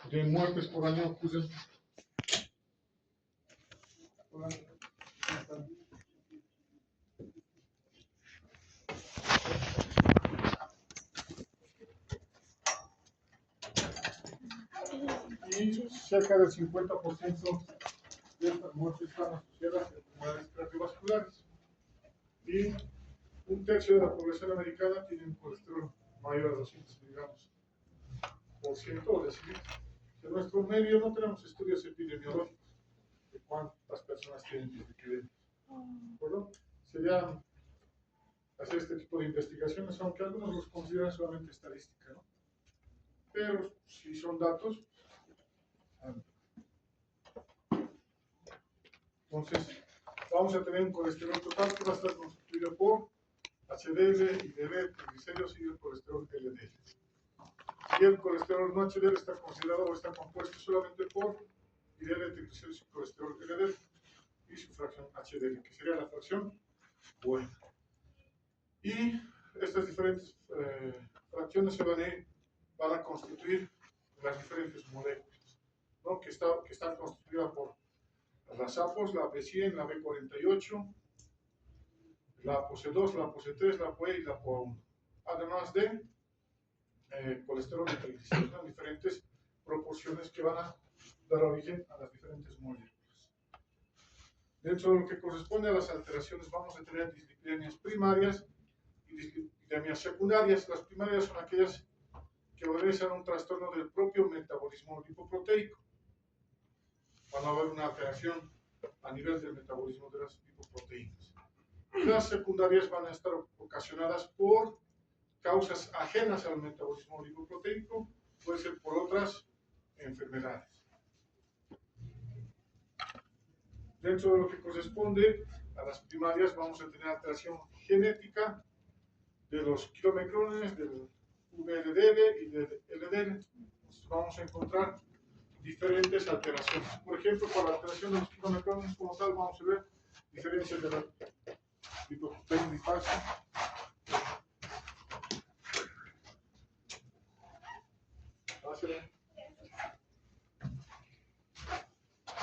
de muertes por año acuden. Y cerca del 50% de estas muertes están asociadas a enfermedades cardiovasculares. Y un tercio de la población americana tiene un colesterol mayor a 200 miligramos por ciento o decilitro. En nuestro medio no tenemos estudios epidemiológicos de cuántas personas tienen dislipidemia. ¿De acuerdo? Sería hacer este tipo de investigaciones, aunque algunos los consideran solamente estadística, ¿no? Pero si son datos, entonces vamos a tener un colesterol total que va a estar constituido por HDL, IDL, triglicéridos y el colesterol LDL. Y el colesterol no HDL está considerado o está compuesto solamente por IDL, triglicéridos y colesterol LDL y su fracción HDL, que sería la fracción buena. Y estas diferentes fracciones se van a constituir las diferentes moléculas, ¿no? que están constituidas por las APOs, la AP100, la B48, la ApoC2, la ApoC3, la ApoE y la ApoA1. Además de colesterol y triglicéridos, ¿no? Diferentes proporciones que van a dar origen a las diferentes moléculas. Dentro de lo que corresponde a las alteraciones, vamos a tener dislipidemias primarias y dislipidemias secundarias. Las primarias son aquellas que obedecen a un trastorno del propio metabolismo lipoproteico. Van a haber una alteración a nivel del metabolismo de las lipoproteínas. Las secundarias van a estar ocasionadas por causas ajenas al metabolismo lipoproteico, puede ser por otras enfermedades. Dentro de lo que corresponde a las primarias, vamos a tener alteración genética de los kilomicrones, del VLDL y del LDL. Entonces vamos a encontrar diferentes alteraciones. Por ejemplo, para la alteración de los kilomicrones como tal, vamos a ver diferencias de la lipoproteína lipasa.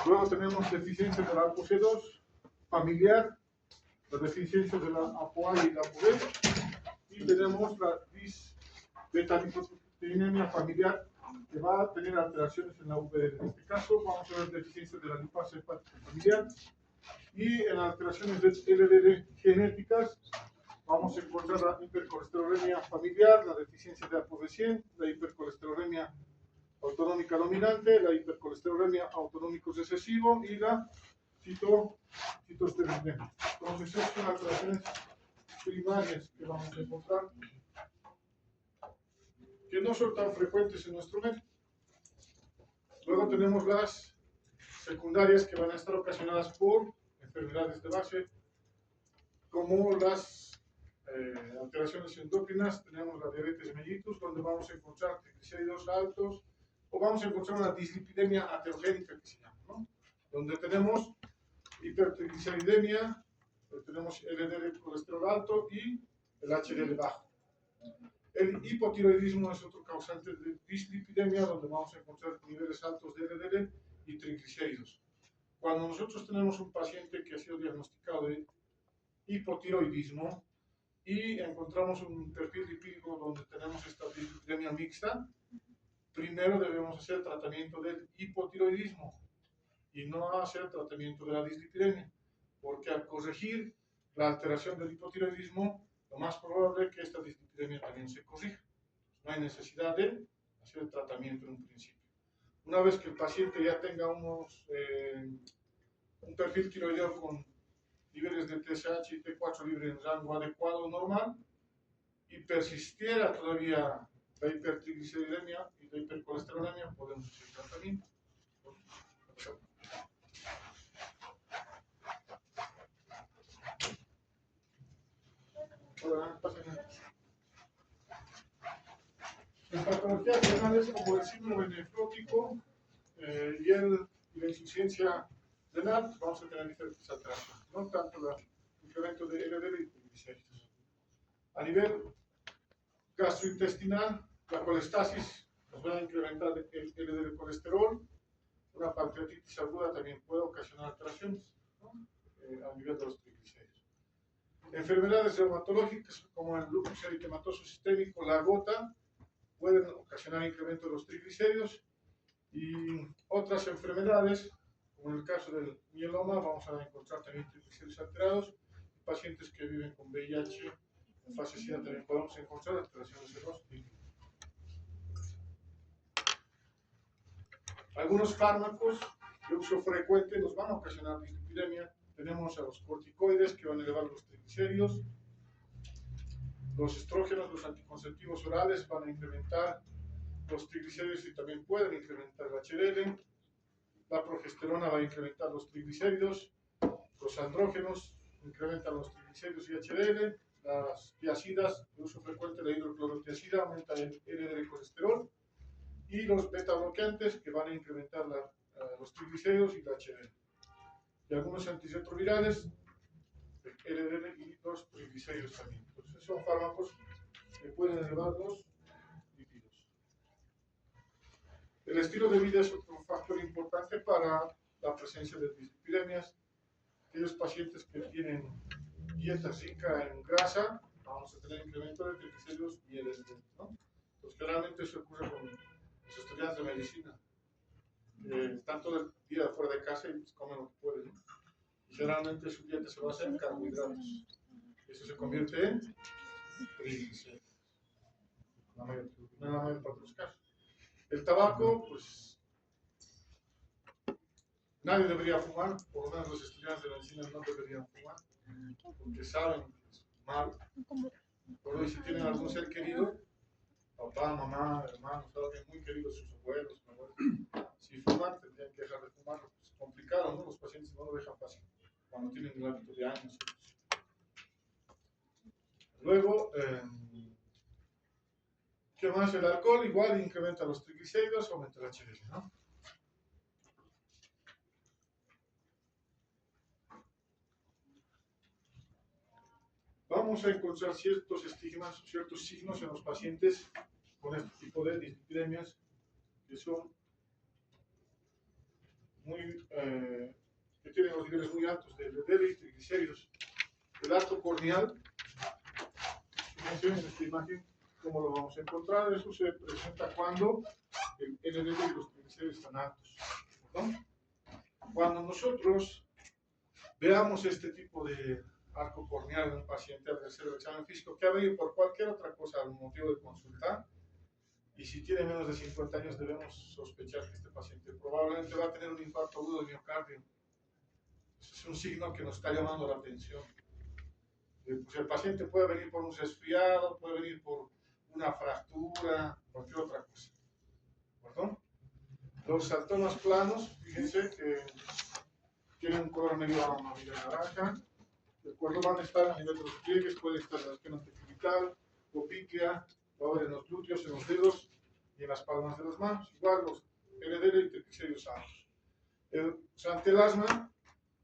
Luego tenemos deficiencias de la ApoC2 familiar, las deficiencias de la ApoA y la ApoB, y tenemos la beta-lipoproteinemia familiar, que va a tener alteraciones en la VDL. En este caso, vamos a ver deficiencias de la lipasa hepática familiar, y en las alteraciones de LDL genéticas, vamos a encontrar la hipercolesterolemia familiar, la deficiencia de ApoB100, la hipercolesterolemia autonómica dominante, la hipercolesterolemia autonómico recesivo y la citoesterolemia. Entonces, estas son las alteraciones primarias que vamos a encontrar, que no son tan frecuentes en nuestro medio. Luego tenemos las secundarias, que van a estar ocasionadas por enfermedades de base, como las alteraciones endocrinas. Tenemos la diabetes mellitus, donde vamos a encontrar triglicéridos altos, o vamos a encontrar una dislipidemia aterogénica, que se llama, ¿no? Donde tenemos hipertrigliceridemia, tenemos LDL colesterol alto y el HDL bajo. El hipotiroidismo es otro causante de dislipidemia, donde vamos a encontrar niveles altos de LDL y triglicéridos. Cuando nosotros tenemos un paciente que ha sido diagnosticado de hipotiroidismo y encontramos un perfil lipídico donde tenemos esta dislipidemia mixta, primero debemos hacer tratamiento del hipotiroidismo y no hacer tratamiento de la dislipidemia, porque al corregir la alteración del hipotiroidismo, lo más probable es que esta dislipidemia también se corrija. No hay necesidad de hacer el tratamiento en un principio. Una vez que el paciente ya tenga un perfil tiroideo con niveles de TSH y T4 libre en rango adecuado normal, y persistiera todavía la hipertrigliceridemia y la hipercolesterolemia, podemos hacer tratamiento. En patologías renales como el síndrome nefrótico y la insuficiencia renal, vamos a tener diferentes alteraciones, no tanto el incremento de LDL y triglicéridos. A nivel gastrointestinal, la colestasis nos va a incrementar el LDL colesterol. Una pancreatitis aguda también puede ocasionar alteraciones, ¿no? A nivel de los triglicéridos. Enfermedades reumatológicas como el lupus eritematoso sistémico, la gota, pueden ocasionar incremento de los triglicéridos. Y otras enfermedades, como en el caso del mieloma, vamos a encontrar también triglicéridos alterados. Pacientes que viven con VIH en fase SIDA también podemos encontrar alteraciones de los triglicéridos. Algunos fármacos de uso frecuente nos van a ocasionar dislipidemia. Tenemos a los corticoides que van a elevar los triglicéridos. Los estrógenos, los anticonceptivos orales van a incrementar los triglicéridos y también pueden incrementar el HDL. La progesterona va a incrementar los triglicéridos. Los andrógenos incrementan los triglicéridos y HDL. Las tiazidas de uso frecuente, la hidroclorotiazida, aumenta el LDL colesterol. Y los beta bloqueantes que van a incrementar los triglicéridos y la HDL. Y algunos antirretrovirales, el LDL y los triglicéridos también. Entonces son fármacos que pueden elevar los lípidos. El estilo de vida es otro factor importante para la presencia de dislipidemias. Aquellos pacientes que tienen dieta rica en grasa, vamos a tener incremento de triglicéridos y LDL, ¿no? Pues generalmente eso ocurre con los estudiantes de medicina. Están todo el día fuera de casa y comen lo que pueden, ¿no? Y generalmente su dieta se basa en carbohidratos. Eso se convierte en triglicéridos. En la mayor parte de los casos. El tabaco, pues nadie debería fumar, por lo menos los estudiantes de medicina no deberían fumar, porque saben que es mal. Pero si tienen algún ser querido, papá, mamá, hermanos, alguien muy querido, sus abuelos, si fuman, tendrían que dejar de fumar. Es complicado, ¿no? Los pacientes no lo dejan fácil cuando tienen el hábito de años. Luego, ¿qué más? El alcohol igual incrementa los triglicéridos, aumenta el HDL, ¿no? Vamos a encontrar ciertos estigmas, ciertos signos en los pacientes con este tipo de dislipidemias que son que tienen los niveles muy altos de LDL y triglicéridos. El arco corneal, en esta imagen, ¿cómo lo vamos a encontrar? Eso se presenta cuando el LDL y los triglicéridos están altos, ¿no? Cuando nosotros veamos este tipo de arco corneal en un paciente al hacer el examen físico que ha venido por cualquier otra cosa al motivo de consultar, y si tiene menos de 50 años debemos sospechar que este paciente probablemente va a tener un infarto agudo de miocardio. Eso es un signo que nos está llamando la atención. Pues el paciente puede venir por un resfriado, puede venir por una fractura, cualquier otra cosa. ¿Perdón? Los sartomas planos, fíjense que tienen un color medio amarillo naranja. El cordón van a estar a nivel de los pliegues, puede estar en la esquina antecubital, opíclea, va a haber en los glúteos, en los dedos y en las palmas de las manos. Igual los LDL y triglicéridos altos. Ante el asma,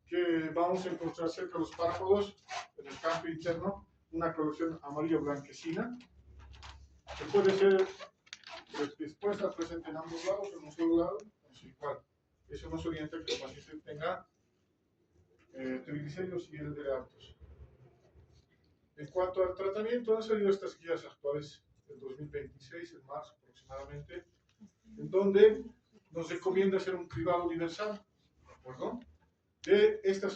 que vamos a encontrar cerca de los párpados, en el campo interno, una coloración amarillo-blanquecina, que puede ser, pues, puede estar presente en ambos lados, en un solo lado, pues igual. Eso nos orienta a que el paciente tenga triglicéridos y LDL altos. En cuanto al tratamiento, han salido estas guías actuales del 2026, en marzo aproximadamente, en donde nos recomienda hacer un cribado universal, ¿de acuerdo? De estas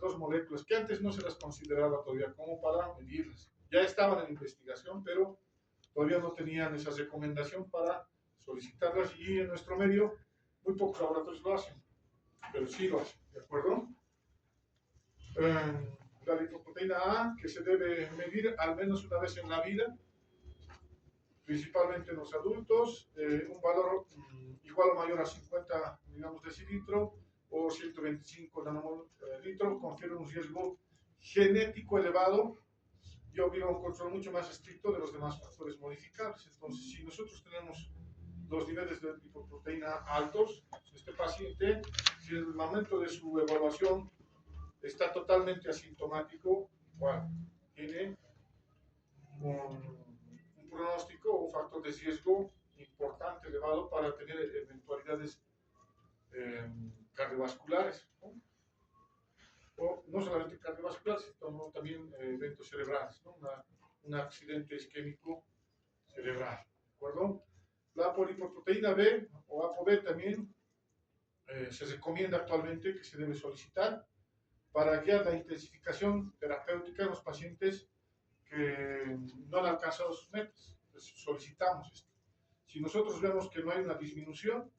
dos moléculas que antes no se las consideraba todavía como para medirlas. Ya estaban en investigación, pero todavía no tenían esa recomendación para solicitarlas, y en nuestro medio muy pocos laboratorios lo hacen, pero sí lo hacen, ¿de acuerdo? La lipoproteína A, que se debe medir al menos una vez en la vida, principalmente en los adultos, un valor igual o mayor a 50 miligramos decilitro o 125 nanomol litro, confiere un riesgo genético elevado y obliga a un control mucho más estricto de los demás factores modificables. Entonces, si nosotros tenemos los niveles de lipoproteína altos, este paciente, si en el momento de su evaluación está totalmente asintomático, igual tiene un pronóstico o un factor de riesgo importante, elevado, para tener eventualidades cardiovasculares, ¿no? O no solamente cardiovasculares, sino también eventos cerebrales, ¿no? Un accidente isquémico cerebral, ¿de acuerdo? La polipoproteína B o ApoB también se recomienda actualmente que se debe solicitar para guiar la intensificación terapéutica en los pacientes que no han alcanzado sus metas. Entonces, solicitamos esto. Si nosotros vemos que no hay una disminución,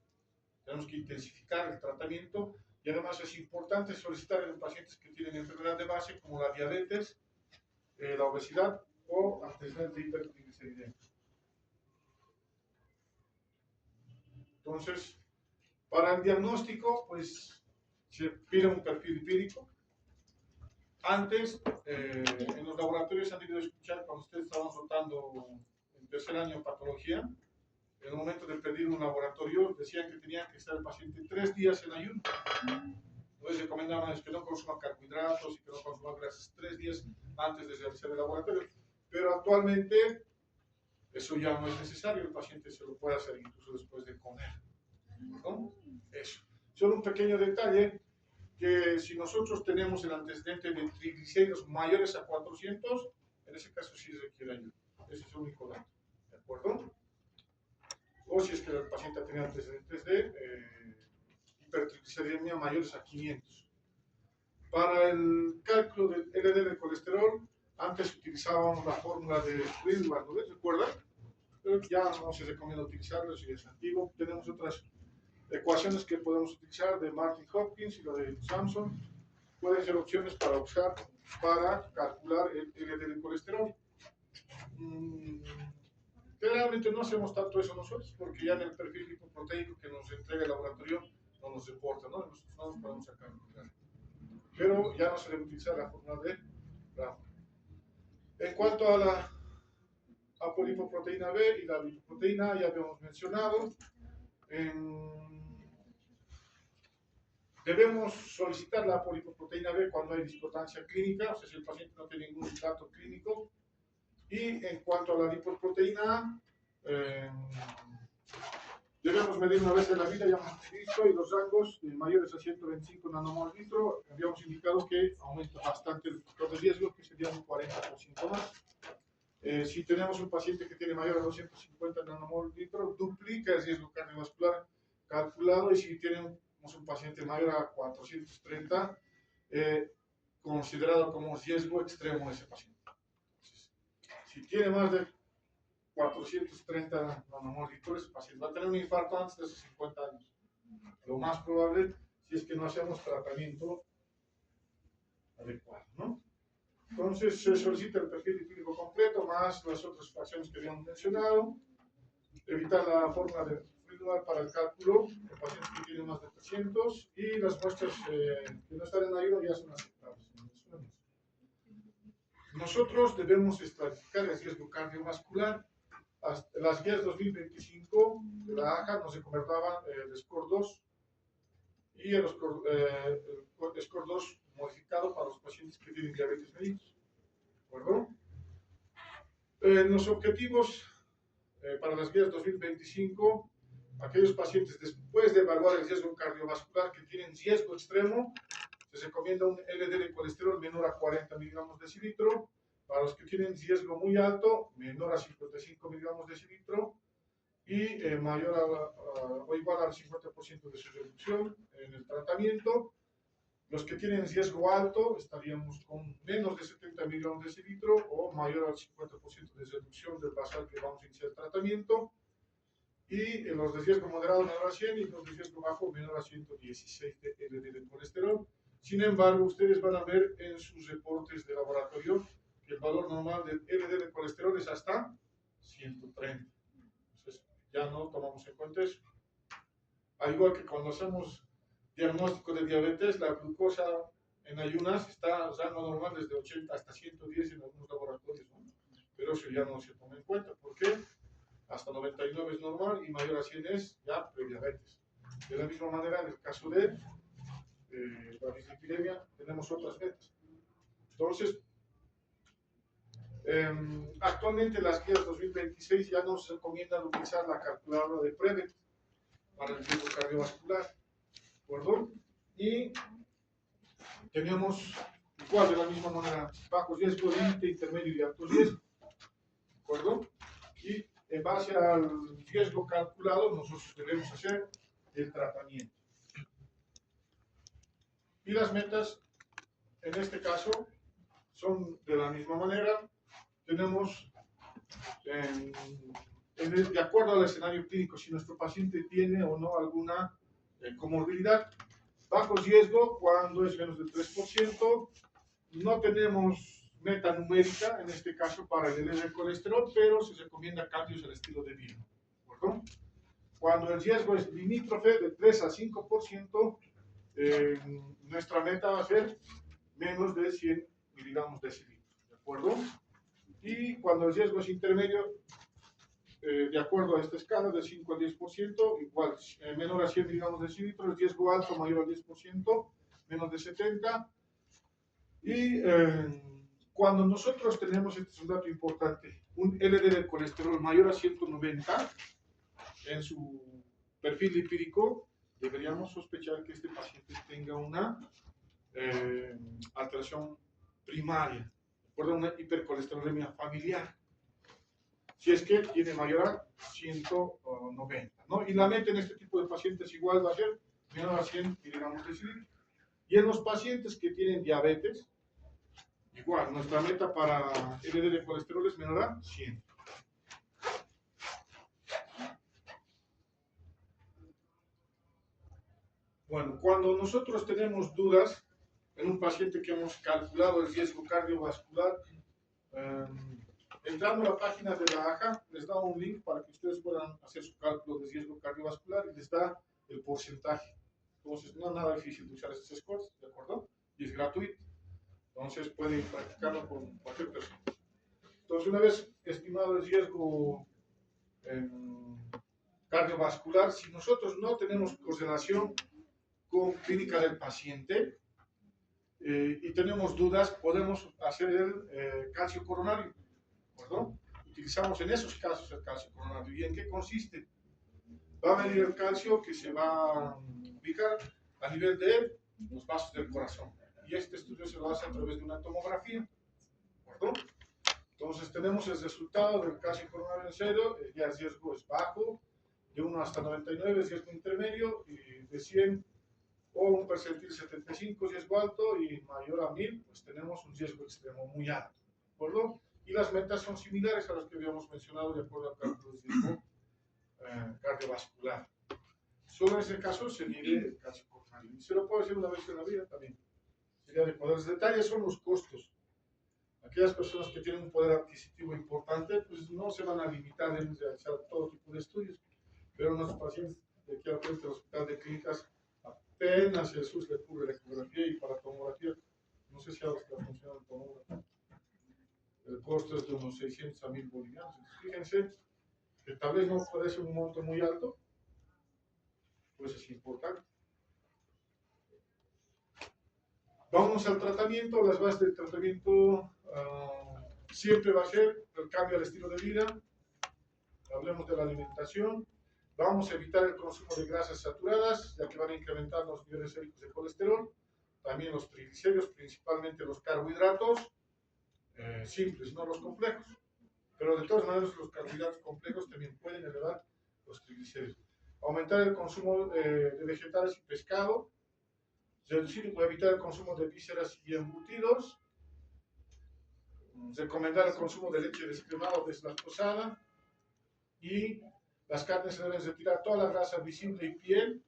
tenemos que intensificar el tratamiento y además es importante solicitar en pacientes que tienen enfermedad de base como la diabetes, la obesidad o antecedentes de hipertrigliceridemia. Entonces, para el diagnóstico, pues se pide un perfil lipídico. Antes, en los laboratorios han debido escuchar cuando ustedes estaban soltando en tercer año patología, en el momento de pedir un laboratorio, decían que tenía que estar el paciente 3 días en ayuno. Entonces recomendaban que no consuma carbohidratos y que no consuma grasas 3 días antes de realizar el laboratorio. Pero actualmente eso ya no es necesario, el paciente se lo puede hacer incluso después de comer, ¿no? Eso. Solo un pequeño detalle, que si nosotros tenemos el antecedente de triglicéridos mayores a 400, en ese caso sí requiere ayuda. Ese es el único dato, ¿de acuerdo? O si es que el paciente ha tenido antecedentes de hipertrigliceridemia mayores a 500. Para el cálculo del LDL de colesterol, antes utilizábamos la fórmula de Friedman, ¿no recuerdan? Pero ya no se recomienda utilizarlo, eso ya es antiguo. Tenemos otras ecuaciones que podemos utilizar de Martin Hopkins y la de Samson. Pueden ser opciones para usar para calcular el LDL de colesterol. Generalmente no hacemos tanto eso nosotros, porque ya en el perfil lipoproteico que nos entrega el laboratorio no nos reporta, ¿no? Nosotros no nos podemos sacar. Pero ya no se debe utilizar la fórmula de Brown. En cuanto a la apolipoproteína B y la lipoproteína, ya habíamos mencionado. Debemos solicitar la apolipoproteína B cuando hay discordancia clínica, o sea, si el paciente no tiene ningún dato clínico. Y en cuanto a la lipoproteína A, debemos medir una vez en la vida, ya hemos visto, y los rangos mayores a 125 nanomol litro, habíamos indicado que aumenta bastante el factor de riesgo, que sería un 40% más. Si tenemos un paciente que tiene mayor a 250 nanomol litro, duplica el riesgo cardiovascular calculado, y si tenemos un paciente mayor a 430, considerado como riesgo extremo ese paciente. Entonces, si tiene más de 430 nanomol litros, el paciente va a tener un infarto antes de sus 50 años. Lo más probable, si es que no hacemos tratamiento adecuado, ¿no? Entonces se solicita el perfil lipídico completo, más las otras fracciones que habíamos mencionado. Evitar la fórmula de Friedman para el cálculo de pacientes que tienen más de 300, y las muestras que no están en ayuno ya son aceptables. Nosotros debemos estratificar el riesgo cardiovascular. Las guías 2025 de la AJA nos recomendaban el SCORE 2 y el SCORE 2 modificado para los pacientes que tienen diabetes mellitus. ¿De acuerdo? Los objetivos para las guías 2025, aquellos pacientes después de evaluar el riesgo cardiovascular que tienen riesgo extremo, se recomienda un LDL de colesterol menor a 40 miligramos de decilitro. Para los que tienen riesgo muy alto, menor a 55 miligramos de decilitro, y mayor o igual al 50% de su reducción en el tratamiento. Los que tienen riesgo alto, estaríamos con menos de 70 miligramos de decilitro o mayor al 50% de reducción del basal que vamos a iniciar el tratamiento. Y los de riesgo moderado menor a 100 y los de riesgo bajo menor a 116 de LDL de colesterol. Sin embargo, ustedes van a ver en sus reportes de laboratorio que el valor normal del LDL de colesterol es hasta 130. Entonces, ya no tomamos en cuenta eso. Al igual que cuando hacemos diagnóstico de diabetes, la glucosa en ayunas está en rango normal desde 80 hasta 110 en algunos laboratorios, ¿no? Pero eso ya no se toma en cuenta. ¿Por qué? Hasta 99 es normal y mayor a 100 es ya prediabetes. De la misma manera, en el caso de la dislipidemia, tenemos otras metas. Entonces, Actualmente las guías 2026 ya nos recomiendan utilizar la calculadora de Prevet para el riesgo cardiovascular, ¿de acuerdo? Y tenemos igual de la misma manera, bajo riesgo, límite, intermedio y alto riesgo, ¿de acuerdo? Y en base al riesgo calculado nosotros debemos hacer el tratamiento. Y las metas, en este caso, son de la misma manera. Tenemos, de acuerdo al escenario clínico, si nuestro paciente tiene o no alguna comorbilidad, bajo riesgo cuando es menos del 3%, no tenemos meta numérica, en este caso para el LDL colesterol, pero se recomienda cambios al estilo de vida, ¿de acuerdo? Cuando el riesgo es limítrofe de 3 a 5%, nuestra meta va a ser menos de 100 miligramos de cilindro, ¿de acuerdo? Y cuando el riesgo es intermedio, de acuerdo a esta escala, de 5 al 10%, igual, menor a 100 miligramos de cilindro, el riesgo alto mayor al 10%, menos de 70. Y cuando nosotros tenemos, este es un dato importante, un LDL de colesterol mayor a 190 en su perfil lipídico, deberíamos sospechar que este paciente tenga una alteración primaria, una hipercolesterolemia familiar, si es que tiene mayor a 190, ¿no? Y la meta en este tipo de pacientes igual va a ser menor a 100 miligramos de cilindro. Y en los pacientes que tienen diabetes, igual, nuestra meta para LDL de colesterol es menor a 100. Bueno, cuando nosotros tenemos dudas en un paciente que hemos calculado el riesgo cardiovascular, entrando a la página de la AJA, les da un link para que ustedes puedan hacer su cálculo de riesgo cardiovascular y les da el porcentaje. Entonces, no es nada difícil de usar estos scores, ¿de acuerdo? Y es gratuito. Entonces, pueden practicarlo con cualquier persona. Entonces, una vez estimado el riesgo cardiovascular, si nosotros no tenemos correlación con clínica del paciente y tenemos dudas, podemos hacer el calcio coronario, ¿de acuerdo? Utilizamos en esos casos el calcio coronario. ¿Y en qué consiste? Va a medir el calcio que se va a ubicar a nivel de los vasos del corazón. Y este estudio se lo hace a través de una tomografía, ¿de acuerdo? Entonces tenemos el resultado del calcio coronario en serio, ya el riesgo es bajo, de 1 hasta 99 es riesgo intermedio, y de 100 o un percentil 75 riesgo alto y mayor a 1000, pues tenemos un riesgo extremo muy alto, ¿de acuerdo? Y las metas son similares a las que habíamos mencionado de acuerdo al cálculo de riesgo cardiovascular. Solo en ese caso se mide el calcio coronario. Y se lo puedo decir una vez en la vida también. Sería de poder. Los detalles son los costos. Aquellas personas que tienen un poder adquisitivo importante, pues no se van a limitar en realizar todo tipo de estudios. Pero nuestros pacientes de aquí al frente del Hospital de Clínicas, apenas Jesús le cubre la ecografía y para tomografía, no sé si ahora está funcionando el tomógrafo. El costo es de unos 600 a 1000 bolivianos. Entonces, fíjense que tal vez no parece un monto muy alto, pues es importante. Vamos al tratamiento. Las bases del tratamiento siempre va a ser el cambio al estilo de vida. Hablemos de la alimentación. Vamos a evitar el consumo de grasas saturadas, ya que van a incrementar los niveles séricos de colesterol. También los triglicéridos, principalmente los carbohidratos simples, no los complejos. Pero de todas maneras, los carbohidratos complejos también pueden elevar los triglicéridos. Aumentar el consumo de vegetales y pescado. Reducir o evitar el consumo de vísceras y embutidos. Recomendar el consumo de leche descremada o deslactosada. Y las carnes se deben retirar toda la grasa visible y piel.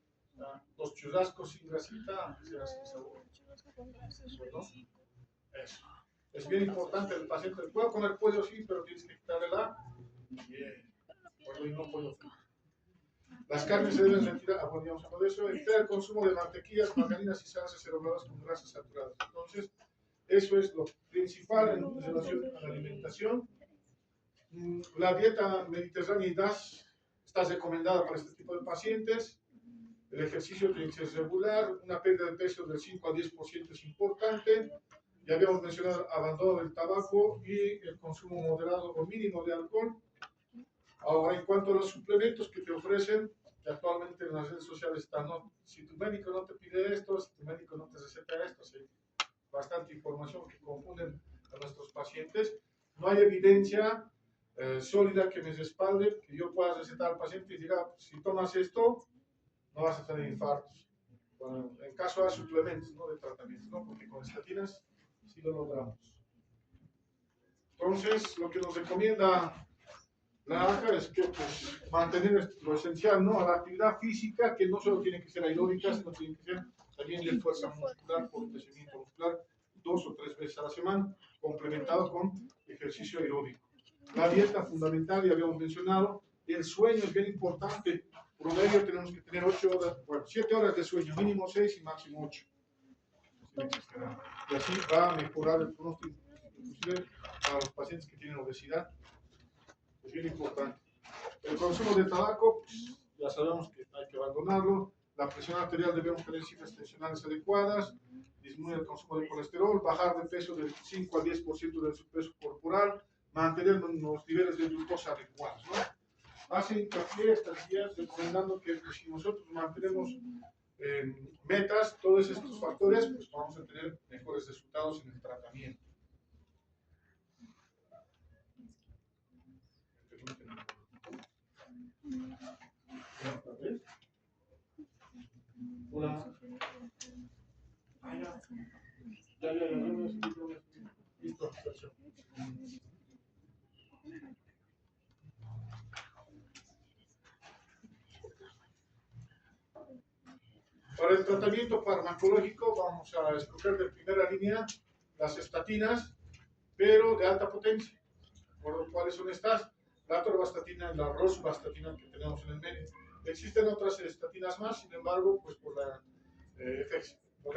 Los churrascos sin grasita, antes era sin sabor. ¿No? Eso. Es bien importante el paciente. Puedo comer pollo, sí, pero tienes que quitarle la piel. Pollo y no pollo. Las carnes se deben retirar, podríamos hablar de eso, evitar el consumo de mantequillas, margarinas y salsas elaboradas con grasas saturadas. Entonces, eso es lo principal en relación a la alimentación. La dieta mediterránea y DASH está recomendada para este tipo de pacientes. El ejercicio tiene que ser regular, una pérdida de peso del 5 al 10% es importante. Ya habíamos mencionado el abandono del tabaco y el consumo moderado o mínimo de alcohol. Ahora, en cuanto a los suplementos que te ofrecen, que actualmente en las redes sociales están, ¿no? Si tu médico no te pide esto, si tu médico no te receta esto, sí, bastante información que confunden a nuestros pacientes. No hay evidencia sólida que me respalde que yo pueda recetar al paciente y diga, si tomas esto, no vas a tener infartos. Bueno, en caso de suplementos, no de tratamientos, ¿no? Porque con estatinas sí lo logramos. Entonces, lo que nos recomienda la AJA es que pues, mantener lo esencial, ¿no? A la actividad física, que no solo tiene que ser aeróbica, sino tiene que ser también de fuerza muscular, fortalecimiento muscular, 2 o 3 veces a la semana, complementado con ejercicio aeróbico. La dieta fundamental, ya habíamos mencionado, el sueño es bien importante. Promedio tenemos que tener 8 horas, bueno, 7 horas de sueño, mínimo 6 y máximo 8. Y así va a mejorar el pronóstico, inclusive para los pacientes que tienen obesidad. Es bien importante. El consumo de tabaco, pues, ya sabemos que hay que abandonarlo. La presión arterial debemos tener cifras tensionales adecuadas, disminuir el consumo de colesterol, bajar de peso del 5 al 10% de su peso corporal, mantener los niveles de glucosa adecuados, ¿no? Hace hincapié estas días recomendando que pues, si nosotros mantenemos metas, todos estos factores, pues vamos a tener mejores resultados en el tratamiento. Una. Ya. Listo. Para el tratamiento farmacológico vamos a escoger de primera línea las estatinas, pero de alta potencia. ¿Cuáles son estas? La atorvastatina y la rosuvastatina que tenemos en el medio. Existen otras estatinas más, sin embargo, pues por la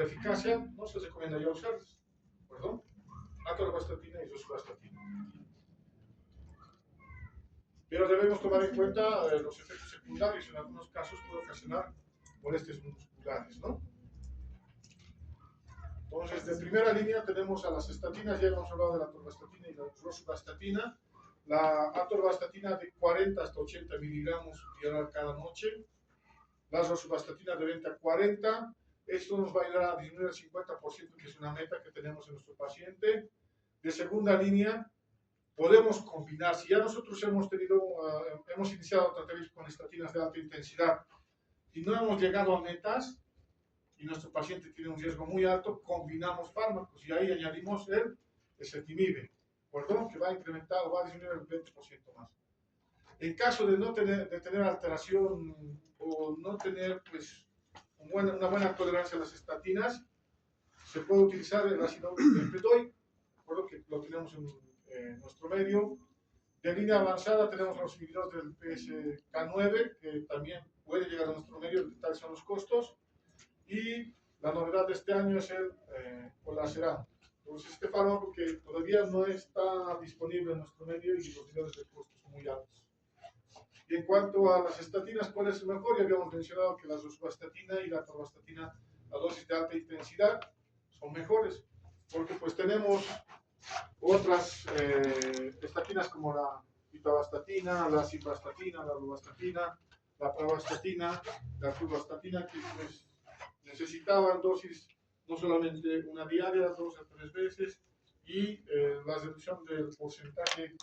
eficacia no se recomienda ya usarlas. ¿Perdón? Atorvastatina y rosuvastatina. Pero debemos tomar en cuenta los efectos secundarios. En algunos casos puede ocasionar molestias musculares, ¿no? Entonces, de primera línea tenemos a las estatinas, ya hemos hablado de la atorvastatina y la rosuvastatina. La atorvastatina de 40 hasta 80 miligramos diario cada noche. La rosuvastatina de 20 a 40. Esto nos va a ayudar a disminuir el 50%, que es una meta que tenemos en nuestro paciente. De segunda línea, podemos combinar. Si ya nosotros hemos iniciado tratamientos con estatinas de alta intensidad y no hemos llegado a metas, y nuestro paciente tiene un riesgo muy alto, combinamos fármacos y ahí añadimos el ezetimibe, ¿perdón? Que va a incrementar o va a disminuir el 20% más. En caso de no tener alteración o no tener pues, una buena tolerancia a las estatinas, se puede utilizar el ácido bempedoico, ¿verdad? Que lo tenemos en nuestro medio. De línea avanzada tenemos los inhibidores del PSK9, que también puede llegar a nuestro medio, tales son los costos. Y la novedad de este año es el olaceram. Entonces, este fármaco que todavía no está disponible en nuestro medio y los niveles de costos son muy altos. Y en cuanto a las estatinas, ¿cuál es el mejor? Ya habíamos mencionado que la rosuvastatina y la atorvastatina a dosis de alta intensidad son mejores, porque pues tenemos otras estatinas como la pitavastatina, la simvastatina, la rosuvastatina, la pravastatina, la fluvastatina, que pues necesitaban dosis no solamente una diaria, 2 a 3 veces, y la reducción del porcentaje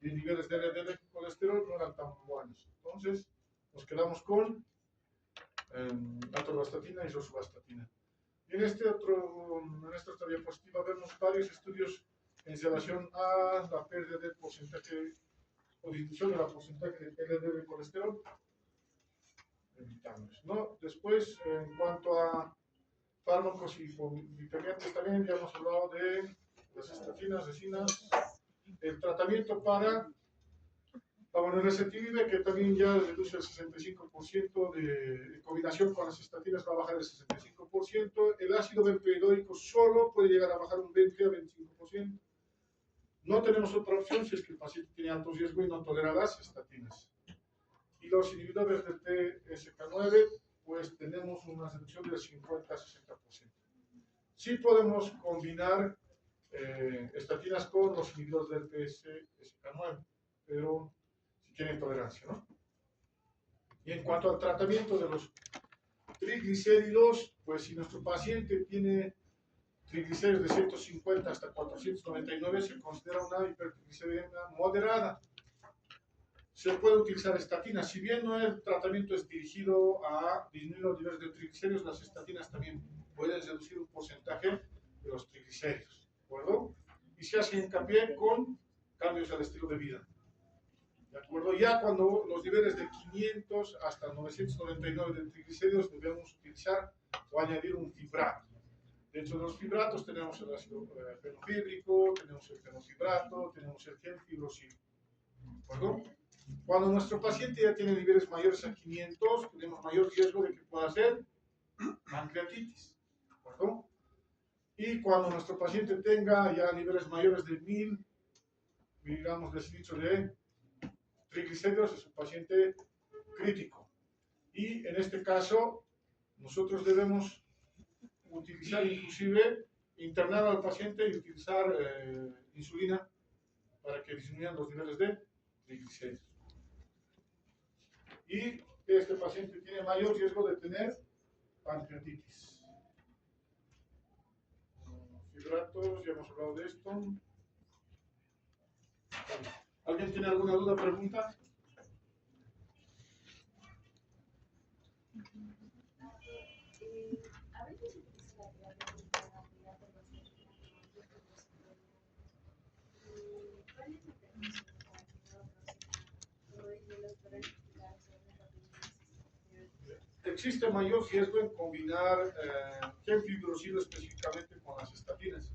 de niveles de LDL y colesterol no eran tan buenos. Entonces, nos quedamos con atorvastatina y rosuvastatina. Y en esta otra diapositiva vemos varios estudios en relación a la pérdida del porcentaje o disminución de la porcentaje de LDL y colesterol. ¿No? Después, en cuanto a fármacos y diferentes también, ya hemos hablado de las estatinas, resinas, el tratamiento para el ezetimibe, que también ya reduce el 65% de combinación con las estatinas, va a bajar el 65%, el ácido bempedoico solo puede llegar a bajar un 20 a 25%. No tenemos otra opción si es que el paciente tiene alto riesgo y no tolera las estatinas. Y los inhibidores del PSK9, pues tenemos una reducción del 50 a 60%. Sí podemos combinar estatinas con los inhibidores del PCSK9, pero si tienen tolerancia, ¿no? Y en cuanto al tratamiento de los triglicéridos, pues si nuestro paciente tiene triglicéridos de 150 hasta 499, se considera una hipertrigliceridemia moderada. Se puede utilizar estatinas. Si bien no el tratamiento es dirigido a disminuir los niveles de triglicéridos, las estatinas también pueden reducir un porcentaje de los triglicéridos, ¿de acuerdo? Y se hace hincapié con cambios al estilo de vida, ¿de acuerdo? Ya cuando los niveles de 500 hasta 999 de triglicéridos debemos utilizar o añadir un fibrato. Dentro de los fibratos tenemos el ácido fenofíbrico, tenemos el fenofibrato, tenemos el gemfibrosilo, ¿de acuerdo? Cuando nuestro paciente ya tiene niveles mayores a 500, tenemos mayor riesgo de que pueda hacer pancreatitis, ¿de acuerdo? Y cuando nuestro paciente tenga ya niveles mayores de 1000 miligramos de litro de triglicéridos, es un paciente crítico. Y en este caso, nosotros debemos utilizar, inclusive, internar al paciente y utilizar insulina para que disminuyan los niveles de triglicéridos. Y este paciente tiene mayor riesgo de tener pancreatitis. Fibratos, ya hemos hablado de esto. ¿Alguien tiene alguna duda, pregunta? A veces se utiliza la terapia combinada por los medicamentos. ¿Cuál es el beneficio para que no todo ello los puedan explicar sobre la Existe mayor riesgo en combinar gemfibrosilo específicamente con las estatinas.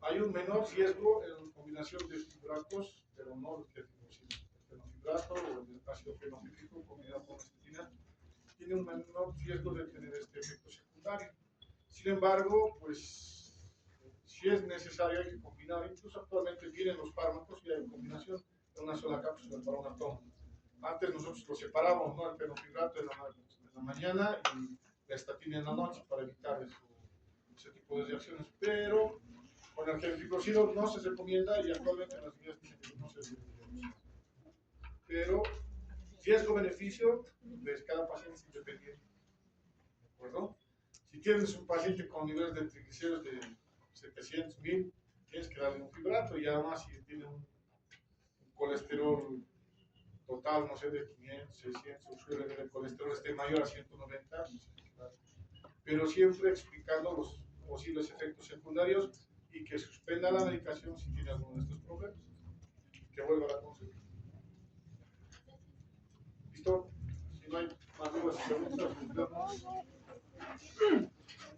Hay un menor riesgo en combinación de fibratos, pero no el gemfibrosilo. El fenofibrato o el ácido fenofíbrico combinado con estatina tiene un menor riesgo de tener este efecto secundario. Sin embargo, pues si es necesario hay que combinar. Incluso actualmente vienen los fármacos y hay combinación de una sola cápsula para una toma. Antes nosotros lo separábamos, ¿no? El fenofibrato en la mañana y la estatina en la noche para evitar ese tipo de reacciones. Pero con el gemfibrosilo no se recomienda y actualmente las guías dicen que no se recomienda. Pero riesgo-beneficio de cada paciente es independiente. ¿De acuerdo? Si tienes un paciente con niveles de triglicéridos de 700, 1000, tienes que darle un fibrato y además si tiene un colesterol total, no sé, de 500, 600, suele que el colesterol esté mayor a 190, pero siempre explicando los posibles efectos secundarios y que suspenda la medicación si tiene alguno de estos problemas, que vuelva a la consulta. ¿Listo? Si no hay más dudas y preguntas.